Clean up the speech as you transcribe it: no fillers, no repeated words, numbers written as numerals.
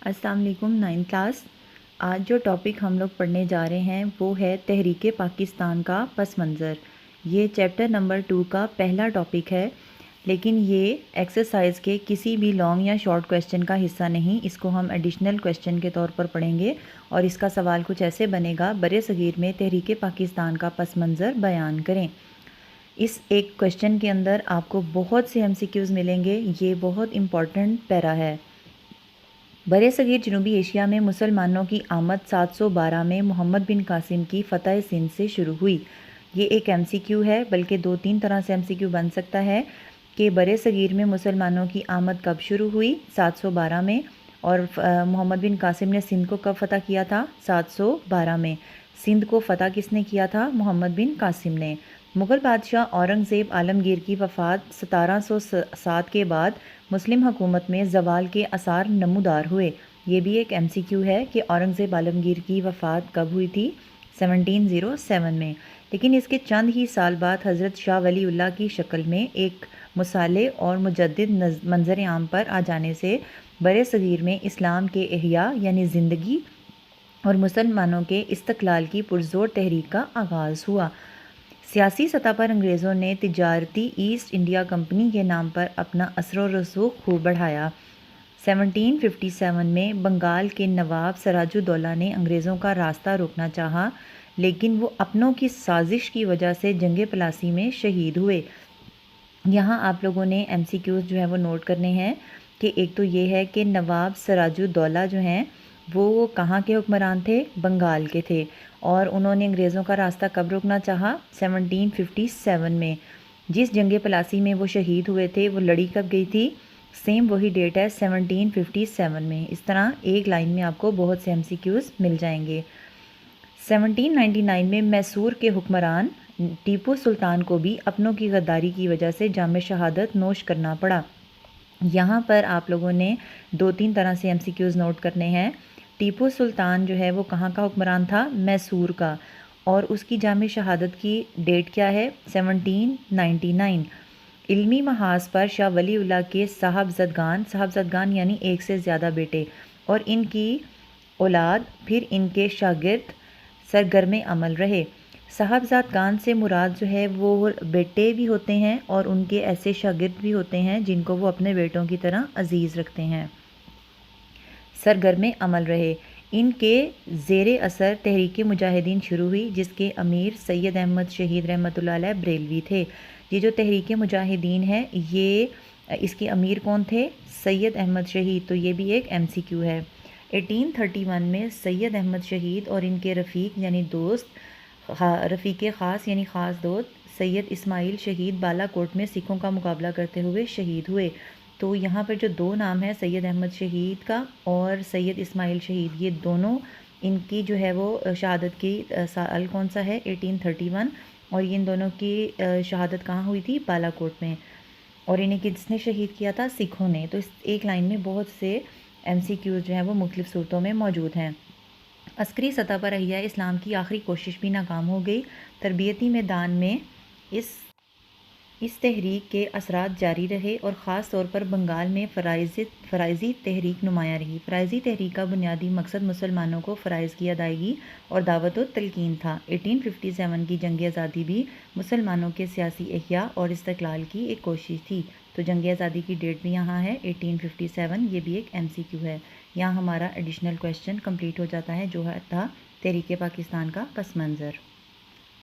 السلام علیکم 9 کلاس۔ آج جو ٹاپک ہم لوگ پڑھنے جا رہے ہیں وہ ہے تحریک پاکستان کا پس منظر۔ یہ چیپٹر نمبر 2 کا پہلا ٹاپک ہے، لیکن یہ ایکسرسائز کے کسی بھی لانگ یا شارٹ کویسچن کا حصہ نہیں۔ اس کو ہم ایڈیشنل کویسچن کے طور پر پڑھیں گے اور اس کا سوال کچھ ایسے بنے گا: برِ صغیر میں تحریک پاکستان کا پس منظر بیان کریں۔ اس ایک کویسچن کے اندر آپ کو بہت سے MCQs ملیں گے۔ یہ بہت امپورٹنٹ پیرا ہے۔ برِ صغیر جنوبی ایشیا میں مسلمانوں کی آمد 712 میں محمد بن قاسم کی فتح سندھ سے شروع ہوئی۔ یہ ایک MCQ ہے، بلکہ 2-3 طرح سے MCQ بن سکتا ہے کہ برِ صغیر میں مسلمانوں کی آمد کب شروع ہوئی؟ 712 میں۔ اور محمد بن قاسم نے سندھ کو کب فتح کیا تھا؟ 712 میں۔ سندھ کو فتح کس نے کیا تھا؟ محمد بن قاسم نے۔ مغل بادشاہ اورنگزیب عالمگیر کی وفات 1707 کے بعد مسلم حکومت میں زوال کے آثار نمودار ہوئے۔ یہ بھی ایک MCQ ہے کہ اورنگزیب عالمگیر کی وفات کب ہوئی تھی؟ 1707 میں۔ لیکن اس کے چند ہی سال بعد حضرت شاہ ولی اللہ کی شکل میں ایک مصالح اور مجدد منظر عام پر آ جانے سے برِ صغیر میں اسلام کے احیاء یعنی زندگی اور مسلمانوں کے استقلال کی پرزور تحریک کا آغاز ہوا۔ سیاسی سطح پر انگریزوں نے تجارتی ایسٹ انڈیا کمپنی کے نام پر اپنا اثر و رسوخ خوب بڑھایا۔ 1757 میں بنگال کے نواب سراج الدولہ نے انگریزوں کا راستہ روکنا چاہا، لیکن وہ اپنوں کی سازش کی وجہ سے جنگ پلاسی میں شہید ہوئے۔ یہاں آپ لوگوں نے MCQs جو ہے وہ نوٹ کرنے ہیں کہ ایک تو یہ ہے کہ نواب سراج الدولہ جو ہیں وہ کہاں کے حکمران تھے؟ بنگال کے تھے، اور انہوں نے انگریزوں کا راستہ کب روکنا چاہا؟ 1757 میں۔ جس جنگ پلاسی میں وہ شہید ہوئے تھے وہ لڑی کب گئی تھی؟ سیم وہی ڈیٹ ہے 1757 میں۔ اس طرح ایک لائن میں آپ کو بہت سے MCQs مل جائیں گے۔ 1799 میں میسور کے حکمران ٹیپو سلطان کو بھی اپنوں کی غداری کی وجہ سے جام شہادت نوش کرنا پڑا۔ یہاں پر آپ لوگوں نے 2-3 طرح سے MCQs نوٹ کرنے ہیں۔ ٹیپو سلطان جو ہے وہ کہاں کا حکمران تھا؟ میسور کا، اور اس کی جام شہادت کی ڈیٹ کیا ہے؟ 1799۔ علمی محاذ پر شاہ ولی اللہ کے صاحبزادگان یعنی ایک سے زیادہ بیٹے اور ان کی اولاد پھر ان کے شاگرد سرگرم عمل رہے۔ صاحبزادگان سے مراد جو ہے وہ بیٹے بھی ہوتے ہیں اور ان کے ایسے شاگرد بھی ہوتے ہیں جن کو وہ اپنے بیٹوں کی طرح عزیز رکھتے ہیں۔ سرگرم عمل رہے۔ ان کے زیر اثر تحریک مجاہدین شروع ہوئی، جس کے امیر سید احمد شہید رحمۃ اللہ علیہ بریلوی تھے۔ یہ جو تحریک مجاہدین ہے اس کے امیر کون تھے؟ سید احمد شہید۔ تو یہ بھی ایک MCQ ہے۔ 1831 میں سید احمد شہید اور ان کے رفیق یعنی دوست رفیق خاص یعنی خاص دوست سید اسماعیل شہید بالا کوٹ میں سکھوں کا مقابلہ کرتے ہوئے شہید ہوئے۔ تو یہاں پر جو دو نام ہیں سید احمد شہید کا اور سید اسماعیل شہید، یہ دونوں ان کی جو ہے وہ شہادت کی سال کون سا ہے؟ 1831، اور ان دونوں کی شہادت کہاں ہوئی تھی؟ بالا کوٹ میں۔ اور انہیں کس نے شہید کیا تھا؟ سکھوں نے۔ تو اس ایک لائن میں بہت سے MCQs جو ہیں وہ مختلف صورتوں میں موجود ہیں۔ عسکری سطح پر احیاء اسلام کی آخری کوشش بھی ناکام ہو گئی۔ تربیتی میدان میں اس تحریک کے اثرات جاری رہے اور خاص طور پر بنگال میں فرائضی تحریک نمایاں رہی۔ فرائضی تحریک کا بنیادی مقصد مسلمانوں کو فرائض کی ادائیگی اور دعوت و تلقین تھا۔ 1857 کی جنگ آزادی بھی مسلمانوں کے سیاسی احیاء اور استقلال کی ایک کوشش تھی۔ تو جنگ آزادی کی ڈیٹ بھی یہاں ہے 1857، یہ بھی ایک MCQ ہے۔ یہاں ہمارا ایڈیشنل کویسچن کمپلیٹ ہو جاتا ہے جو تھا تحریک پاکستان کا پس منظر۔